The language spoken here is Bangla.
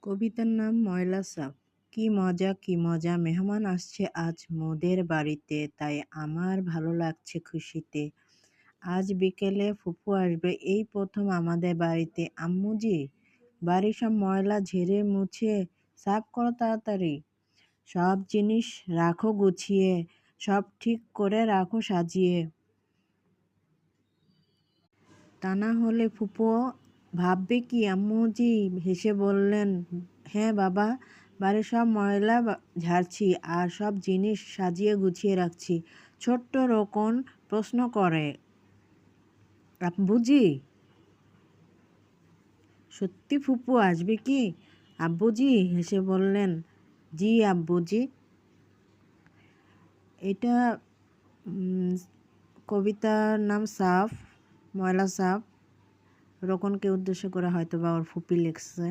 কবিতার নাম ময়লা সাপ। কি মজা কি মজা, মেহমান আসছে আজ মোদের বাড়িতে, তাই আমার ভালো লাগছে খুশিতে। আজ বিকেলে ফুপু আসবে, এই প্রথম আমাদের বাড়িতে। আম্মুজি, বাড়ির সব ময়লা ঝেড়ে মুছে সাফ করো তাড়াতাড়ি। সব জিনিস রাখো গুছিয়ে, সব ঠিক করে রাখো সাজিয়ে। তা না হলে ফুপু ভাববে কি। আম্মুজি হেসে বললেন, হ্যাঁ বাবা, বাড়ির সব ময়লা ঝাড়ছি আর সব জিনিস সাজিয়ে গুছিয়ে রাখছি। ছোট্ট রোকন প্রশ্ন করে, আব্বুজি, সত্যি ফুপু আসবে কি? আব্বুজি হেসে বললেন, জি আব্বুজি। এটা উম, কবিতার নাম সাফ, ময়লা সাফ। রোকনকে উদ্দেশ্য করে হয়তো বা ওর ফুপি লিখছে।